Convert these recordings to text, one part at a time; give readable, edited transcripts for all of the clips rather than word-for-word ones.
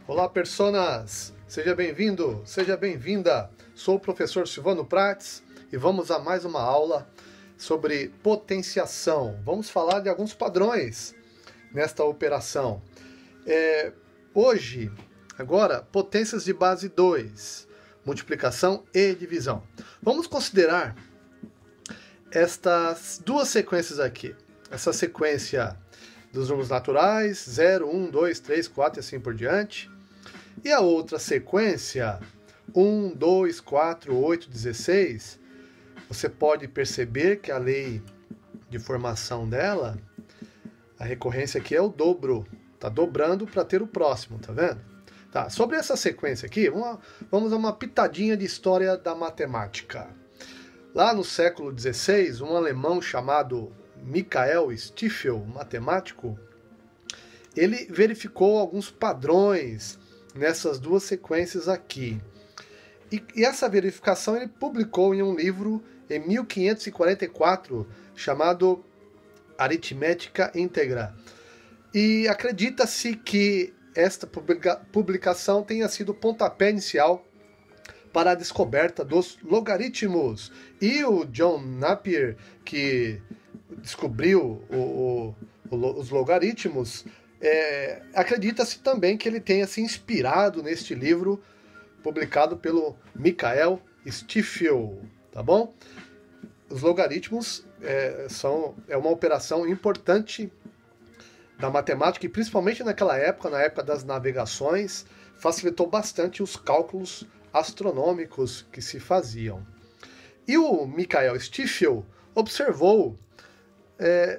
Olá, personas! Seja bem-vindo, seja bem-vinda! Sou o professor Silvano Prates e vamos a mais uma aula sobre potenciação. Vamos falar de alguns padrões nesta operação. Agora, potências de base 2, multiplicação e divisão. Vamos considerar estas duas sequências aqui. Essa sequência dos números naturais, 0, 1, 2, 3, 4 e assim por diante. E a outra sequência, 1, 2, 4, 8, 16, você pode perceber que a lei de formação dela, a recorrência aqui é o dobro. Está dobrando para ter o próximo, tá vendo? Tá, sobre essa sequência aqui, vamos a uma pitadinha de história da matemática. Lá no século XVI, um alemão chamado Michael Stiefel, matemático, ele verificou alguns padrões nessas duas sequências aqui. E essa verificação ele publicou em um livro em 1544 chamado Aritmética Íntegra. E acredita-se que esta publicação tenha sido o pontapé inicial para a descoberta dos logaritmos. E o John Napier, que descobriu os logaritmos, acredita-se também que ele tenha se inspirado neste livro publicado pelo Michael Stiefel, tá bom? Os logaritmos é uma operação importante da matemática e principalmente naquela época, na época das navegações, facilitou bastante os cálculos astronômicos que se faziam. E o Michael Stiefel observou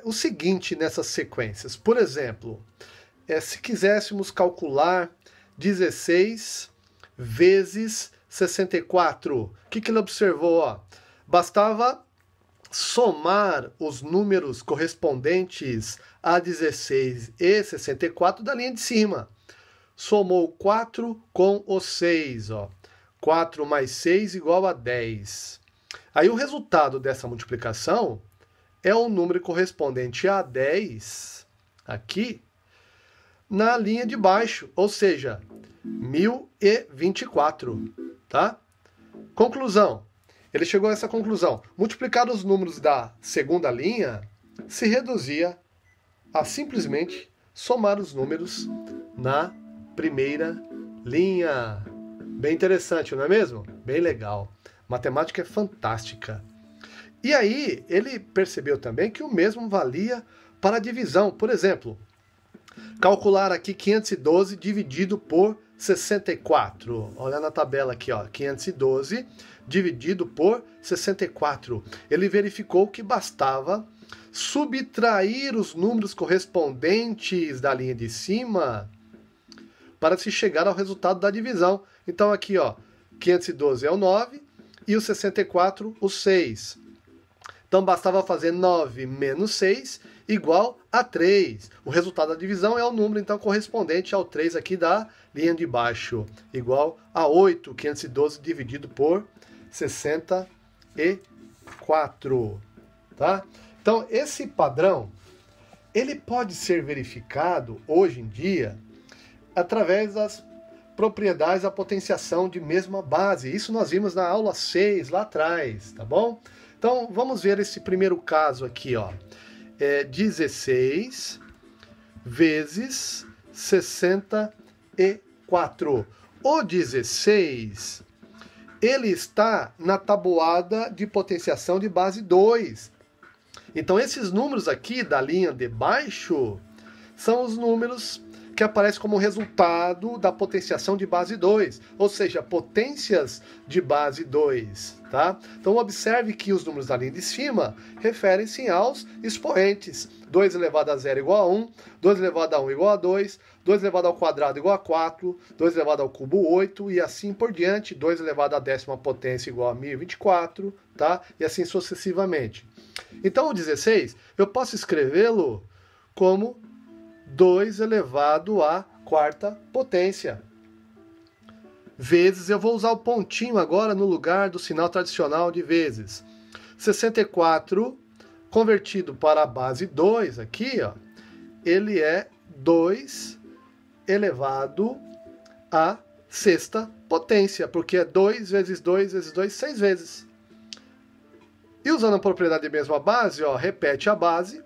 o seguinte nessas sequências. Por exemplo, se quiséssemos calcular 16 vezes 64, o que ele observou? Ó? Bastava somar os números correspondentes a 16 e 64 da linha de cima. Somou 4 com o 6. Ó. 4 mais 6 igual a 10. Aí o resultado dessa multiplicação é o número correspondente a 10 aqui na linha de baixo, ou seja, 1024, tá? Conclusão. Ele chegou a essa conclusão. Multiplicar os números da segunda linha se reduzia a simplesmente somar os números na primeira linha. Bem interessante, não é mesmo? Bem legal. Matemática é fantástica. E aí, ele percebeu também que o mesmo valia para a divisão. Por exemplo, calcular aqui 512 dividido por 64. Olha na tabela aqui, ó, 512 dividido por 64. Ele verificou que bastava subtrair os números correspondentes da linha de cima para se chegar ao resultado da divisão. Então aqui, ó, 512 é o 9 e o 64 o 6. Então bastava fazer 9 menos 6 igual a 3. O resultado da divisão é o número então correspondente ao 3 aqui da linha de baixo, igual a 8, 512 dividido por 64, tá? Então esse padrão, ele pode ser verificado hoje em dia através das propriedades da potenciação de mesma base. Isso nós vimos na aula 6 lá atrás, tá bom? Então vamos ver esse primeiro caso aqui, ó. 16 vezes 64. O 16, ele está na tabuada de potenciação de base 2. Então esses números aqui da linha de baixo são os números que aparecem como resultado da potenciação de base 2, ou seja, potências de base 2, tá? Então observe que os números da linha de cima referem-se aos expoentes. 2 elevado a 0 igual a 1, 2 elevado a 1 igual a 2, 2 elevado ao quadrado igual a 4, 2 elevado ao cubo 8 e assim por diante, 2 elevado à décima potência igual a 1024, tá? E assim sucessivamente. Então o 16, eu posso escrevê-lo como 2 elevado à quarta potência. Vezes, eu vou usar o pontinho agora no lugar do sinal tradicional de vezes. 64 convertido para a base 2 aqui, ó, ele é 2 elevado à sexta potência, porque é 2 vezes 2 vezes 2, 6 vezes. E usando a propriedade de mesma base, ó, repete a base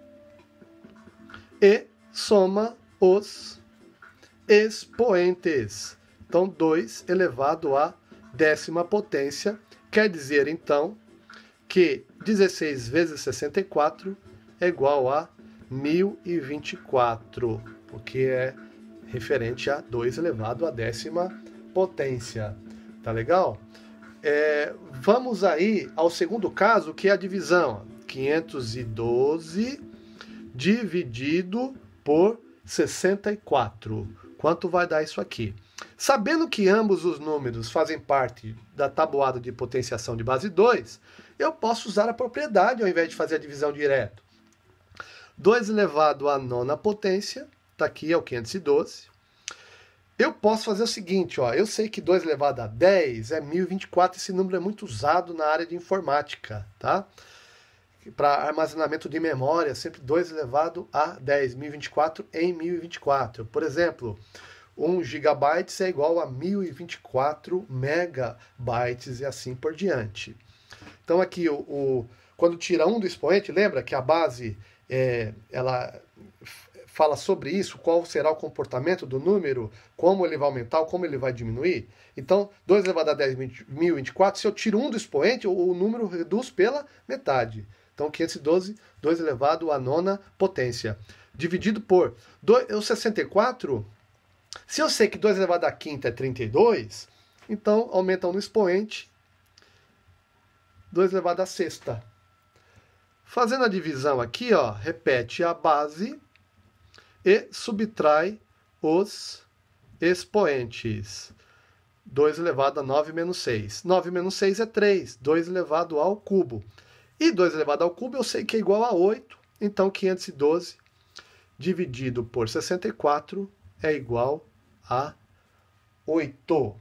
e soma os expoentes. Então, 2 elevado à décima potência, quer dizer, então, que 16 vezes 64 é igual a 1024, porque é referente a 2 elevado à décima potência. Tá legal? Vamos aí ao segundo caso, que é a divisão. 512 dividido por 64. Quanto vai dar isso aqui? Sabendo que ambos os números fazem parte da tabuada de potenciação de base 2, eu posso usar a propriedade ao invés de fazer a divisão direto. 2 elevado à nona potência, está aqui, é o 512. Eu posso fazer o seguinte, ó, eu sei que 2 elevado a 10 é 1024, esse número é muito usado na área de informática, tá? Para armazenamento de memória, sempre 2 elevado a 10, 1024 em 1024. Por exemplo, 1 GB é igual a 1024 megabytes e assim por diante. Então aqui, quando tira 1 do expoente, lembra que a base ela fala sobre isso, qual será o comportamento do número, como ele vai aumentar, como ele vai diminuir. Então, 2 elevado a 10, 1024, se eu tiro 1 do expoente, o número reduz pela metade. Então, 512, 2 elevado à nona potência. Dividido por o 64, se eu sei que 2 elevado à quinta é 32, então aumenta 1 no expoente, 2 elevado à sexta. Fazendo a divisão aqui, ó, repete a base e subtrai os expoentes. 2 elevado a 9 menos 6. 9 menos 6 é 3. 2 elevado ao cubo. E 2 elevado ao cubo eu sei que é igual a 8. Então, 512 dividido por 64 é igual a 8.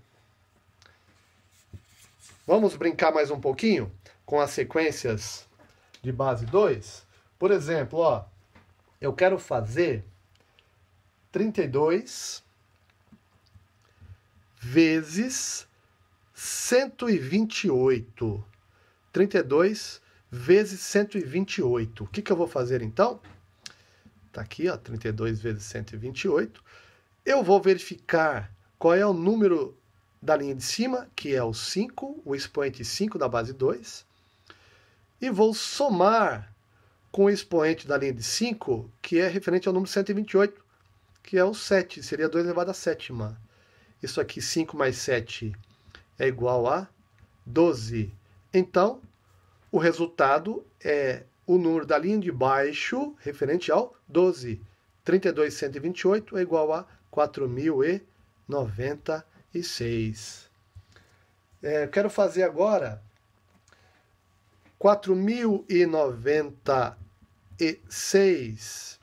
Vamos brincar mais um pouquinho com as sequências de base 2? Por exemplo, ó, eu quero fazer 32 vezes 128. 32 vezes 128. O que eu vou fazer então? Está aqui, ó, 32 vezes 128. Eu vou verificar qual é o número da linha de cima, que é o 5, o expoente 5 da base 2. E vou somar com o expoente da linha de 5, que é referente ao número 128, que é o 7, seria 2 elevado à sétima. Isso aqui, 5 mais 7 é igual a 12. Então, o resultado é o número da linha de baixo, referente ao 12. 32 128 é igual a 4.096. Eu quero fazer agora 4.096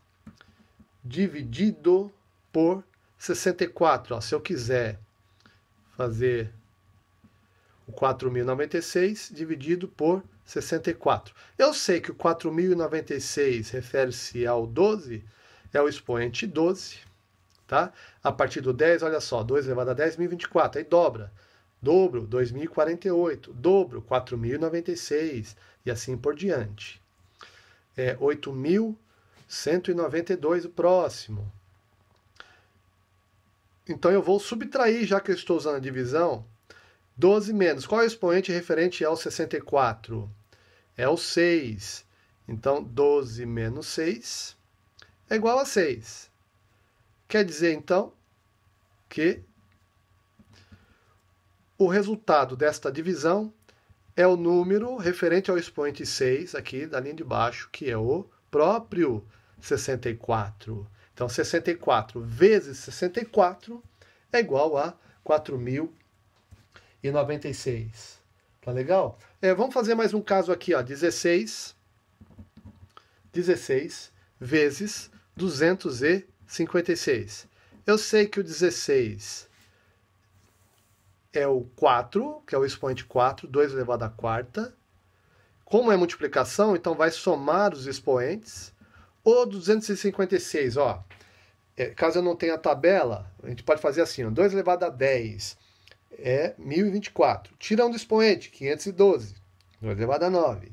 dividido por 64. Ó, se eu quiser fazer o 4.096 dividido por 64. Eu sei que o 4.096 refere-se ao 12, é o expoente 12. Tá? A partir do 10, olha só, 2 elevado a 10, 1024. Aí dobra. Dobro, 2.048. Dobro, 4.096. E assim por diante. 8.192 o próximo. Então eu vou subtrair, já que eu estou usando a divisão, 12 menos. Qual é o expoente referente ao 64? É o 6. Então, 12 menos 6 é igual a 6. Quer dizer, então, que o resultado desta divisão é o número referente ao expoente 6, aqui da linha de baixo, que é o próprio 64. Então, 64 vezes 64 é igual a 4.096. Tá legal? Vamos fazer mais um caso aqui, ó. 16 vezes 256. Eu sei que o 16 é o 4, que é o expoente 4, 2 elevado à quarta. Como é multiplicação, então vai somar os expoentes. O 256, ó, caso eu não tenha tabela, a gente pode fazer assim, ó, 2 elevado a 10 é 1024. Tira um do expoente, 512. 2 elevado a 9.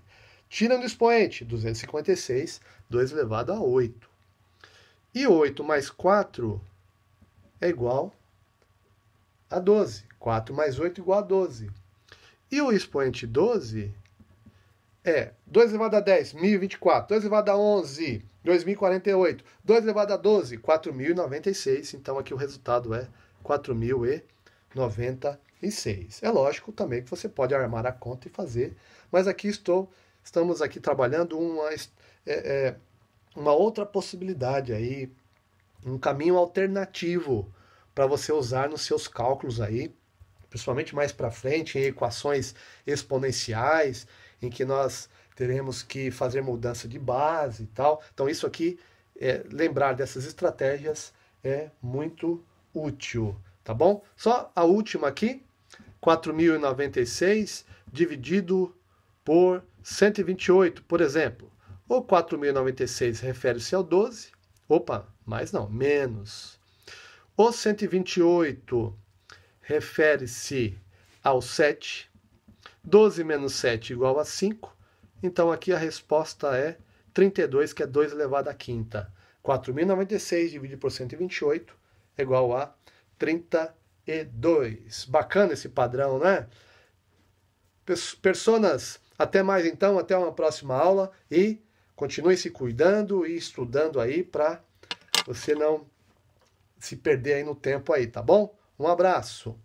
Tira um do expoente, 256. 2 elevado a 8. E 8 mais 4 é igual a 12. 4 mais 8 é igual a 12. E o expoente 12 é 2 elevado a 10, 1024. 2 elevado a 11, 2048. 2 elevado a 12, 4096. Então aqui o resultado é 4096. É lógico também que você pode armar a conta e fazer, mas aqui estamos aqui trabalhando uma outra possibilidade aí, um caminho alternativo para você usar nos seus cálculos aí, principalmente mais para frente, em equações exponenciais, em que nós teremos que fazer mudança de base e tal. Então isso aqui, lembrar dessas estratégias é muito útil, tá bom? Só a última aqui, 4.096 dividido por 128, por exemplo. O 4.096 refere-se ao 12. Opa, mais não, menos. O 128 refere-se ao 7. 12 menos 7 igual a 5. Então aqui a resposta é 32, que é 2 elevado à quinta. 4.096 dividido por 128 é igual a 32. Bacana esse padrão, né? Personas, até mais então, até uma próxima aula e continue se cuidando e estudando aí para você não se perder aí no tempo aí, tá bom? Um abraço.